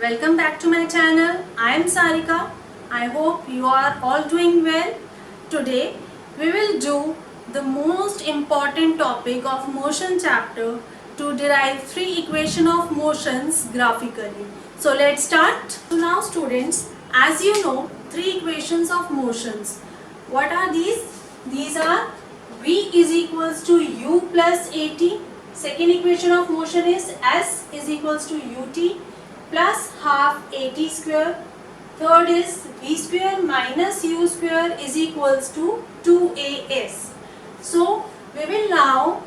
Welcome back to my channel. I am Sarika. I hope you are all doing well. Today we will do the most important topic of motion chapter to derive three equations of motions graphically. So let's start. So now students, as you know, three equations of motions. What are these? These are V is equals to U plus AT. Second equation of motion is S is equals to UT plus half AT square. Third is V square minus U square is equals to 2AS. So we will now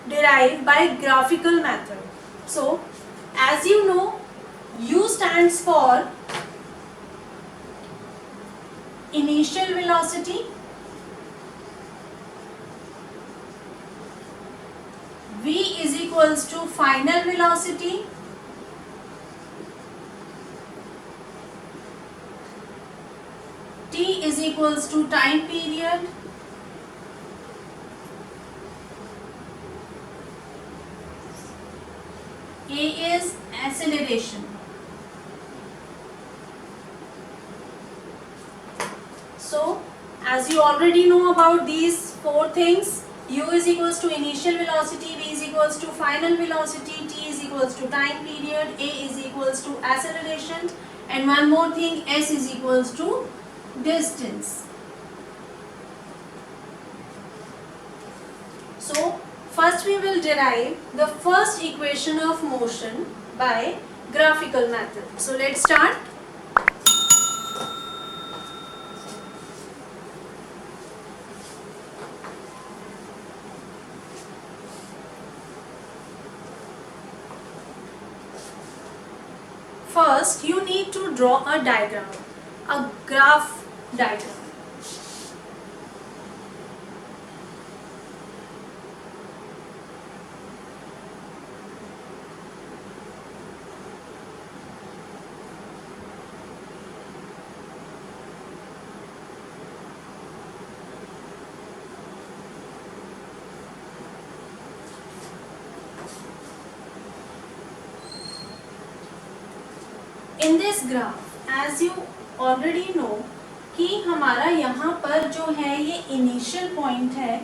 derive by graphical method. So as you know, U stands for initial velocity, V is equals to final velocity, T is equals to time period, A is acceleration. So as you already know about these four things, U is equals to initial velocity, V is equals to final velocity, T is equals to time period, A is equals to acceleration, and one more thing, S is equals to distance. So first we will derive the first equation of motion by graphical method. So let's start. First, you need to draw a diagram, a graph diagram. In this graph, as you already know कि हमारा यहाँ पर जो है ये initial point है.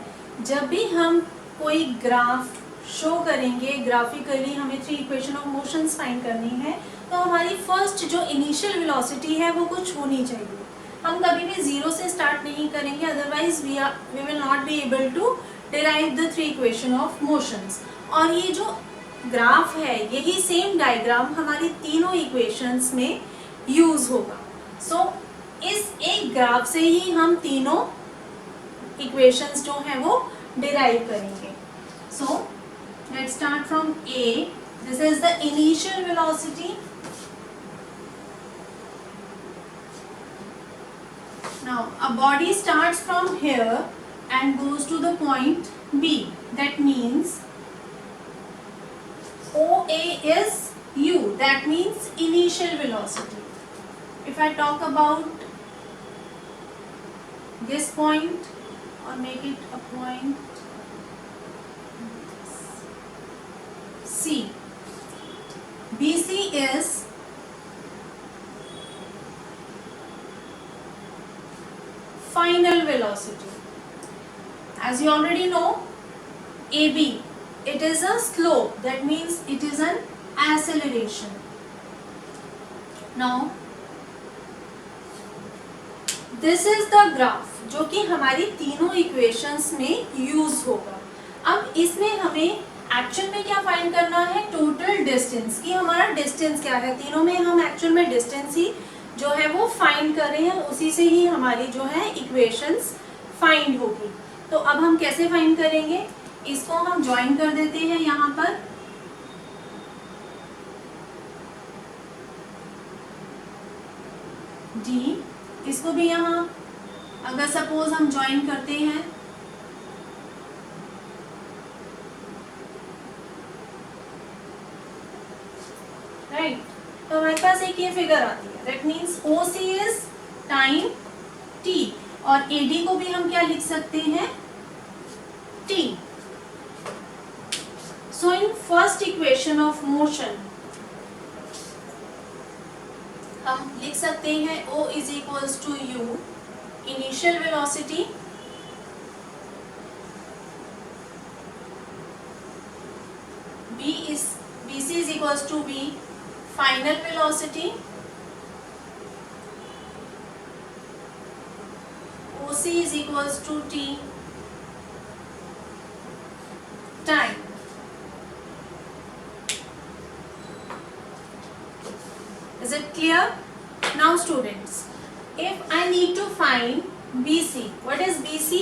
जब भी हम कोई ग्राफ शो करेंगे ग्राफिकली, हमें three equation of motions find करनी है, तो हमारी फर्स्ट जो इनिशियल वेलोसिटी है वो कुछ होनी चाहिए. हम कभी भी जीरो से स्टार्ट नहीं करेंगे, otherwise we will not be able to derive the three equation of motions. और ये जो ग्राफ है, यही सेम डायग्राम हमारी तीनों इक्वेशंस में यूज होगा. सो इस एक ग्राफ से ही हम तीनों इक्वेशंस जो हैं वो डिराइव करेंगे. So let's start from A. This is the initial velocity. Now a body starts from here and goes to the point B. That means OA is U. That means initial velocity. If I talk about this point or make it a point C, BC is final velocity. As you already know, AB, it is a slope. That means it is an acceleration. Now, this is the graph जो कि हमारी तीनों equations में use होगा. अब इसमें हमें actual में क्या फाइंड करना है? टोटल डिस्टेंस, कि हमारा डिस्टेंस क्या है. तीनों में हम एक्चुअल में डिस्टेंस ही जो है वो फाइंड कर रहे हैं, उसी से ही हमारी जो है इक्वेशंस फाइंड होगी. तो अब हम कैसे फाइंड करेंगे? इसको हम ज्वाइन कर देते हैं यहाँ पर. डी, इसको भी यहाँ अगर सपोज हम ज्वाइन करते हैं, राइट, तो हमारे पास एक ये फिगर आती है. That means O C is time T, और एडी को भी हम क्या लिख सकते हैं? T. So in first equation of motion हम लिख सकते हैं O is equals to U initial velocity, BC is equals to V final velocity, OC is equals to T time. Is it clear? Now students, if I need to find BC, what is BC?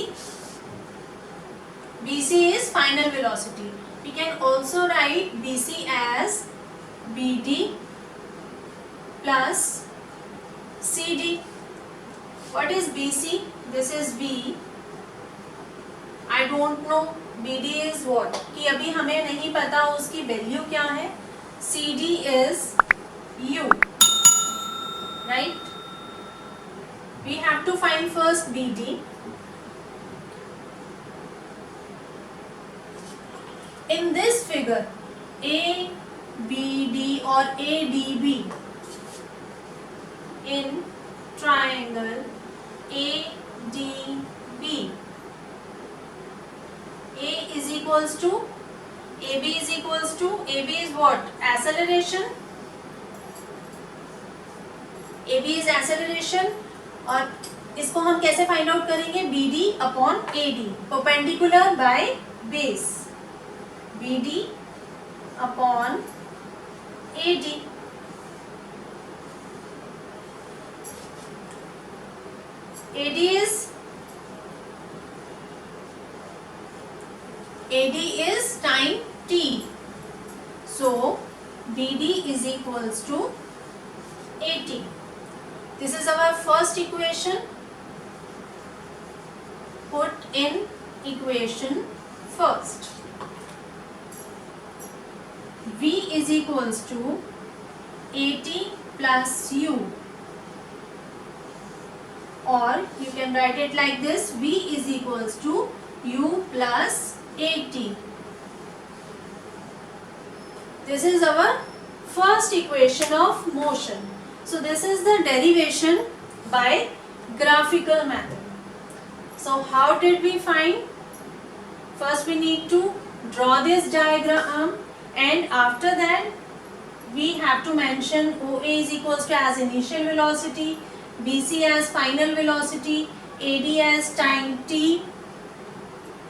BC is final velocity. We can also write BC as BD plus CD. What is BC? This is V. I don't know BD is what, कि अभी हमें नहीं पता उसकी value क्या है. CD is U, right? We have to find first BD. In this figure, ABD or ADB in triangle ADB, A is equals to AB is equals to, AB is what? Acceleration. AB is acceleration. और इसको हम कैसे find out करेंगे? BD upon AD, perpendicular by base, BD upon AD. AD is time t. So BD is equals to 80. This is our first equation. Put in equation first. V is equals to 80 plus U, or you can write it like this, V is equals to U plus 80. This is our first equation of motion. So this is the derivation by graphical method. So how did we find? First we need to draw this diagram, and after that we have to mention OA is equals to as initial velocity, BC as final velocity, AD as time t,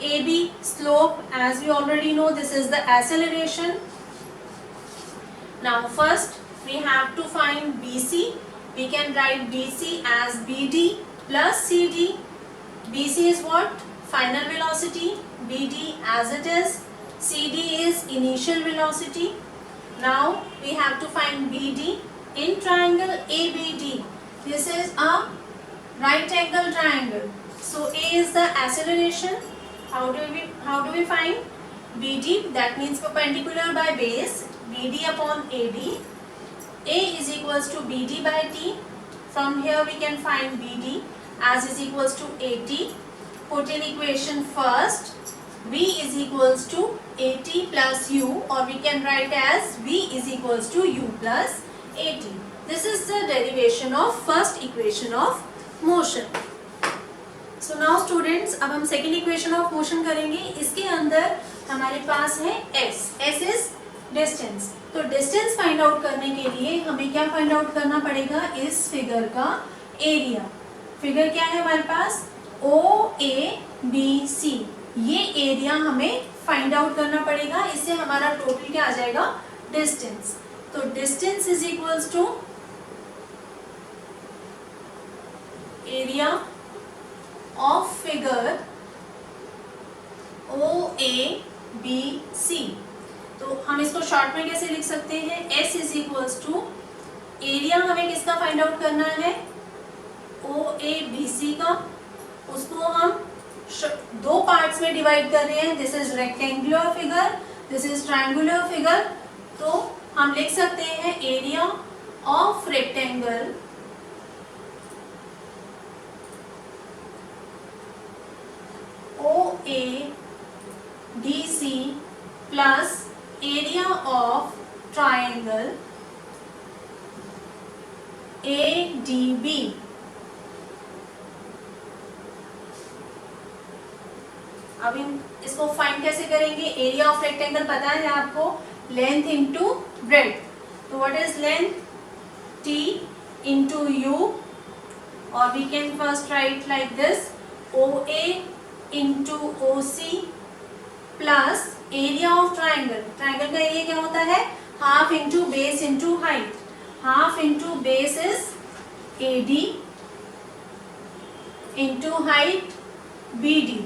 AB slope, as we already know this is the acceleration. Now first we have to find BC. We can write BC as BD plus CD. BC is what? Final velocity. BD as it is. CD is initial velocity. Now we have to find BD in triangle ABD. This is a right angle triangle. So A is the acceleration. How do we find BD? That means perpendicular by base, BD upon AD. A is equals to BD by T. From here we can find BD as is equals to AT. Put in equation first. V is equals to AT plus U, or we can write as V is equals to U plus AT. This is the derivation of first equation of motion. So now students, अब हम second equation of motion करेंगे. इसके अंदर हमारे पास है S. S is distance. तो distance find out करने के लिए हमें क्या find out करना पड़ेगा? इस figure का area. Figure क्या है हमारे पास? OABC. ये एरिया हमें फाइंड आउट करना पड़ेगा. इससे हमारा टोटल क्या आ जाएगा? डिस्टेंस. तो distance is equals to area of figure OABC. तो हम इसको शॉर्ट में कैसे लिख सकते हैं? S is equals to area हमें किसका फाइंड आउट करना है? OABC का. उसको हम दो पार्ट्स में डिवाइड कर रहे हैं. This is rectangular figure, this is triangular figure. तो हम लिख सकते हैं area of rectangle OADC plus area of triangle ADB। अब इसको फाइंड कैसे करेंगे? एरिया ऑफ रेक्टेंगल पता है आपको, लेंथ इंटू ब्रेड। तो what is length? T into U, और we can first write like this, OA into OC plus area of triangle. Triangle का एरिया क्या होता है? Half into base into height. Half into base is AD into height BD।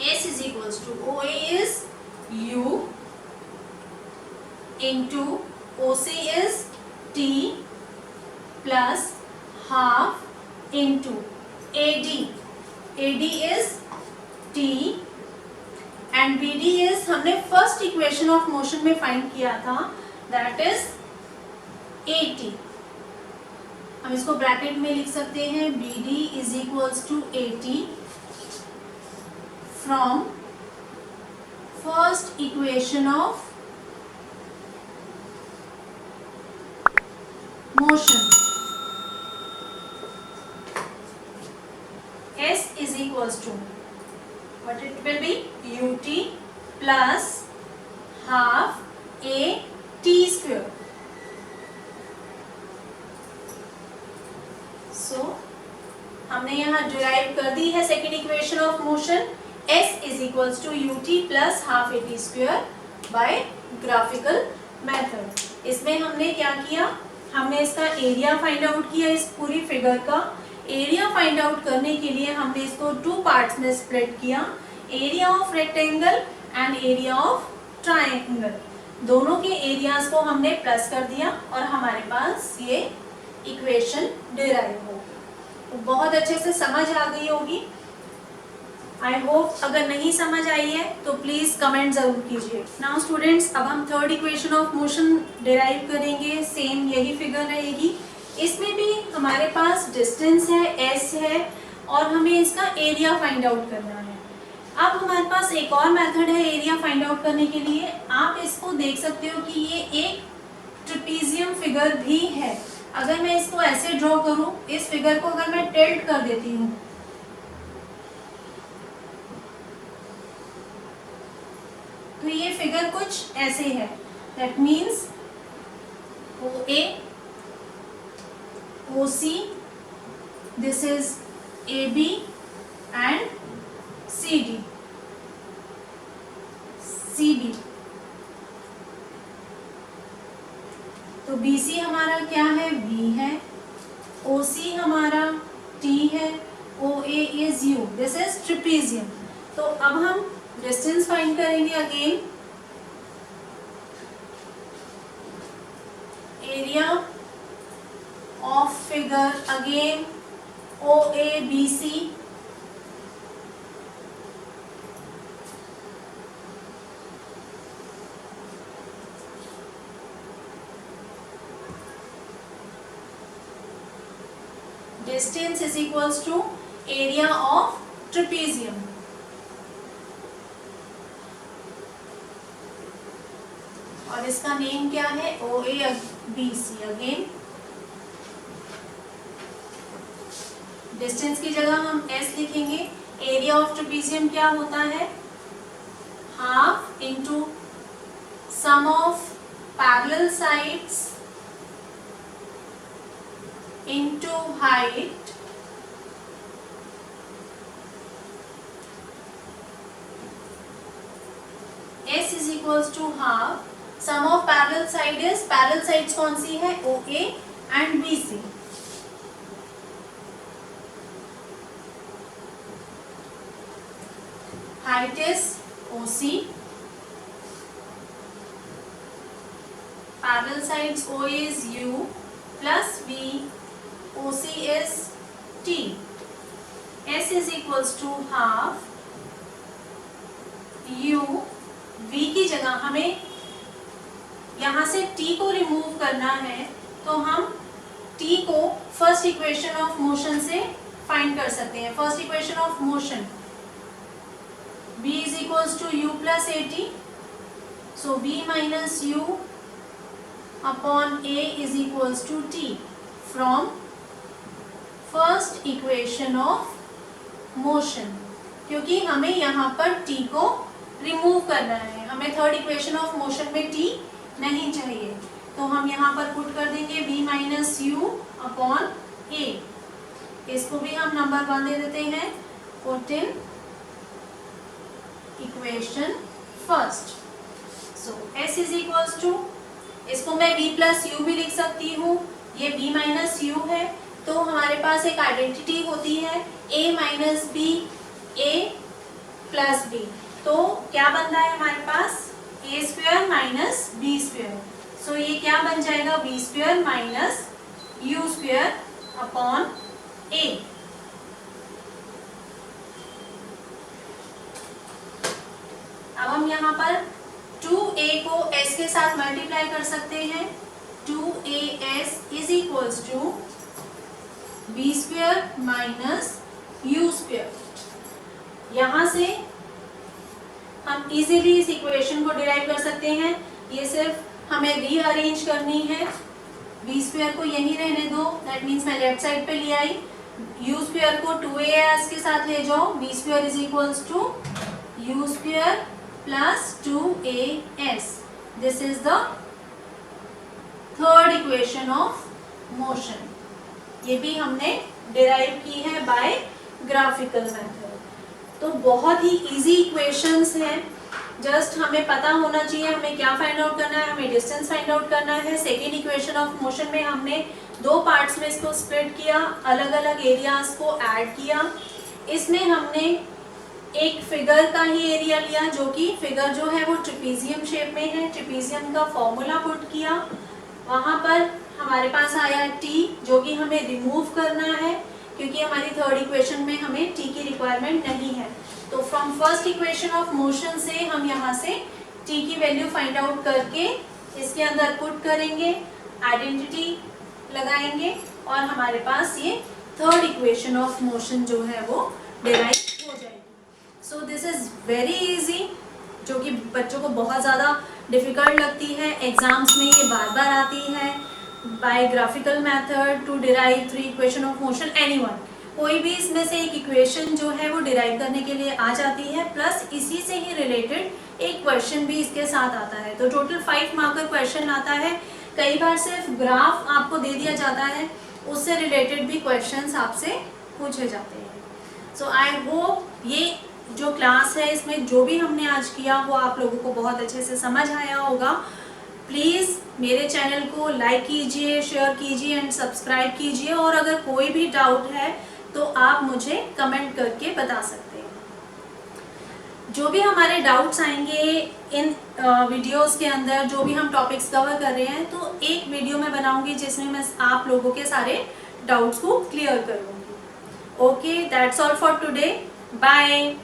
S is equals to OA is U into OC is T plus half into AD. AD is T and BD is हमने first equation of motion में find किया था, that is 80। हम इसको bracket में लिख सकते हैं, BD is equals to 80 from first equation of motion। S is equals to what it will be? UT plus half AT square। So हमने यहाँ डिराइव कर दी है second equation of motion. S is equals to UT plus half AT square by graphical method। इसमें हमने क्या किया? हमने इसका एरिया फाइंड आउट किया। इस पूरी फिगर का एरिया फाइंड आउट करने के लिए हमने इसको टू पार्ट्स में स्प्लिट किया, area of rectangle and area of triangle. दोनों के एरियाज को हमने प्लस कर दिया और हमारे पास ये इक्वेशन डिराइव हो गई। तो बहुत अच्छे से समझ आ गई होगी, आई होप। अगर नहीं समझ आई है तो प्लीज कमेंट जरूर कीजिए। नाउ स्टूडेंट्स, अब हम third equation of motion derive करेंगे। सेम यही फिगर रहेगी, इसमें भी हमारे पास डिस्टेंस है, S है, और हमें इसका एरिया फाइंड आउट करना है। अब हमारे पास एक और मेथड है एरिया फाइंड आउट करने के लिए। आप इसको देख सकते हो कि ये एक ट्रेपेजियम फिगर भी है। अगर मैं इसको ऐसे ड्रॉ करूं, इस फिगर को अगर मैं टिल्ट कर देती हूँ, तो ये फिगर कुछ ऐसे है। That means OA, OC, this is AB and CD, CB। तो BC हमारा क्या है? B है। OC हमारा T है। OA is U, this is trapezium। तो अब हम डिस्टेंस फाइंड करेंगे again. Area of figure again OABC। Distance is equals to area of trapezium. और इसका नेम क्या है? OABC। अगेन डिस्टेंस की जगह हम S लिखेंगे। एरिया ऑफ ट्रेपेजियम क्या होता है? Half into sum of parallel sides into height S is equals to half sum of parallel side is, parallel sides कौन सी है? OA and BC। Height is OC, parallel sides OA is U plus B, OC is T। S is equals to half U, V की जगह हमें यहाँ से T को remove करना है, तो हम T को फर्स्ट इक्वेशन ऑफ मोशन से फाइंड कर सकते हैं। First equation of motion, B is equals to U plus AT, so B minus U upon a is equals to t from first equation of motion, क्योंकि हमें यहाँ पर t को remove करना है, हमें थर्ड इक्वेशन ऑफ मोशन में t नहीं चाहिए, तो हम यहाँ पर पुट कर देंगे b minus u upon a। इसको भी हम नंबर 1 दे देते हैं, put in equation first. So s is equals to, इसको मैं b प्लस यू भी लिख सकती हूँ, ये b माइनस यू है, तो हमारे पास एक आइडेंटिटी होती है a minus B a plus B, तो क्या बन रहा है हमारे पास a square minus B square. So ये क्या बन जाएगा b square minus you square upon a। अब हम यहाँ पर 2a को s के साथ मल्टीप्लाई कर सकते हैं, 2as is equals to b square minus you square. यहाँ से हम इजीली इस इक्वेशन को डिराइव कर सकते हैं, ये सिर्फ हमें रीअरेंज करनी है, बी स्क्वायर को यहीं रहने दो, दैट मीन्स मैं लेफ्ट साइड पे ले आई, यू स्क्वायर को 2as के साथ ले जाओ, b square is equals to u square plus 2as। This is the third equation of motion, ये भी हमने डिराइव की है बाय ग्राफिकल मेथड। तो बहुत ही इजी इक्वेशंस हैं, जस्ट हमें पता होना चाहिए हमें क्या फाइंड आउट करना है, हमें डिस्टेंस फाइंड आउट करना है। सेकेंड इक्वेशन ऑफ मोशन में हमने दो पार्ट्स में इसको स्प्लिट किया, अलग अलग एरियाज को ऐड किया। इसमें हमने एक फिगर का ही एरिया लिया, जो कि फिगर जो है वो ट्रिपीजियम शेप में है, ट्रिपीजियम का फॉर्मूला पुट किया, वहाँ पर हमारे पास आया t, जो कि हमें रिमूव करना है क्योंकि हमारी थर्ड इक्वेशन में हमें t की रिक्वायरमेंट नहीं है। तो from first equation of motion से हम यहाँ से t की वैल्यू फाइंड आउट करके इसके अंदर पुट करेंगे, आइडेंटिटी लगाएंगे और हमारे पास ये थर्ड इक्वेशन ऑफ मोशन जो है वो डिराइव हो जाएगी। So this is very easy, जो कि बच्चों को बहुत ज़्यादा डिफिकल्ट लगती है, एग्जाम्स में ये बार बार आती है। By graphical method to derive three equation of motion, anyone, कोई भी इसमें से एक इक्वेशन जो है वो डिराइव करने के लिए आ जाती है, प्लस इसी से ही रिलेटेड एक क्वेश्चन भी इसके साथ आता है। तो टोटल 5 मार्कर क्वेश्चन आता है। कई बार सिर्फ ग्राफ आपको दे दिया जाता है, उससे रिलेटेड भी क्वेश्चंस आपसे पूछे जाते हैं। सो आई होप ये जो क्लास है इसमें जो भी हमने आज किया वो आप लोगों को बहुत अच्छे से समझ आया होगा। प्लीज़ मेरे चैनल को लाइक कीजिए, शेयर कीजिए एंड सब्सक्राइब कीजिए, और अगर कोई भी डाउट है तो आप मुझे कमेंट करके बता सकते हैं। जो भी हमारे डाउट्स आएंगे इन वीडियोस के अंदर, जो भी हम टॉपिक्स कवर कर रहे हैं, तो एक वीडियो मैं बनाऊंगी जिसमें मैं आप लोगों के सारे डाउट्स को क्लियर करूंगी। Okay, that's all for today, bye.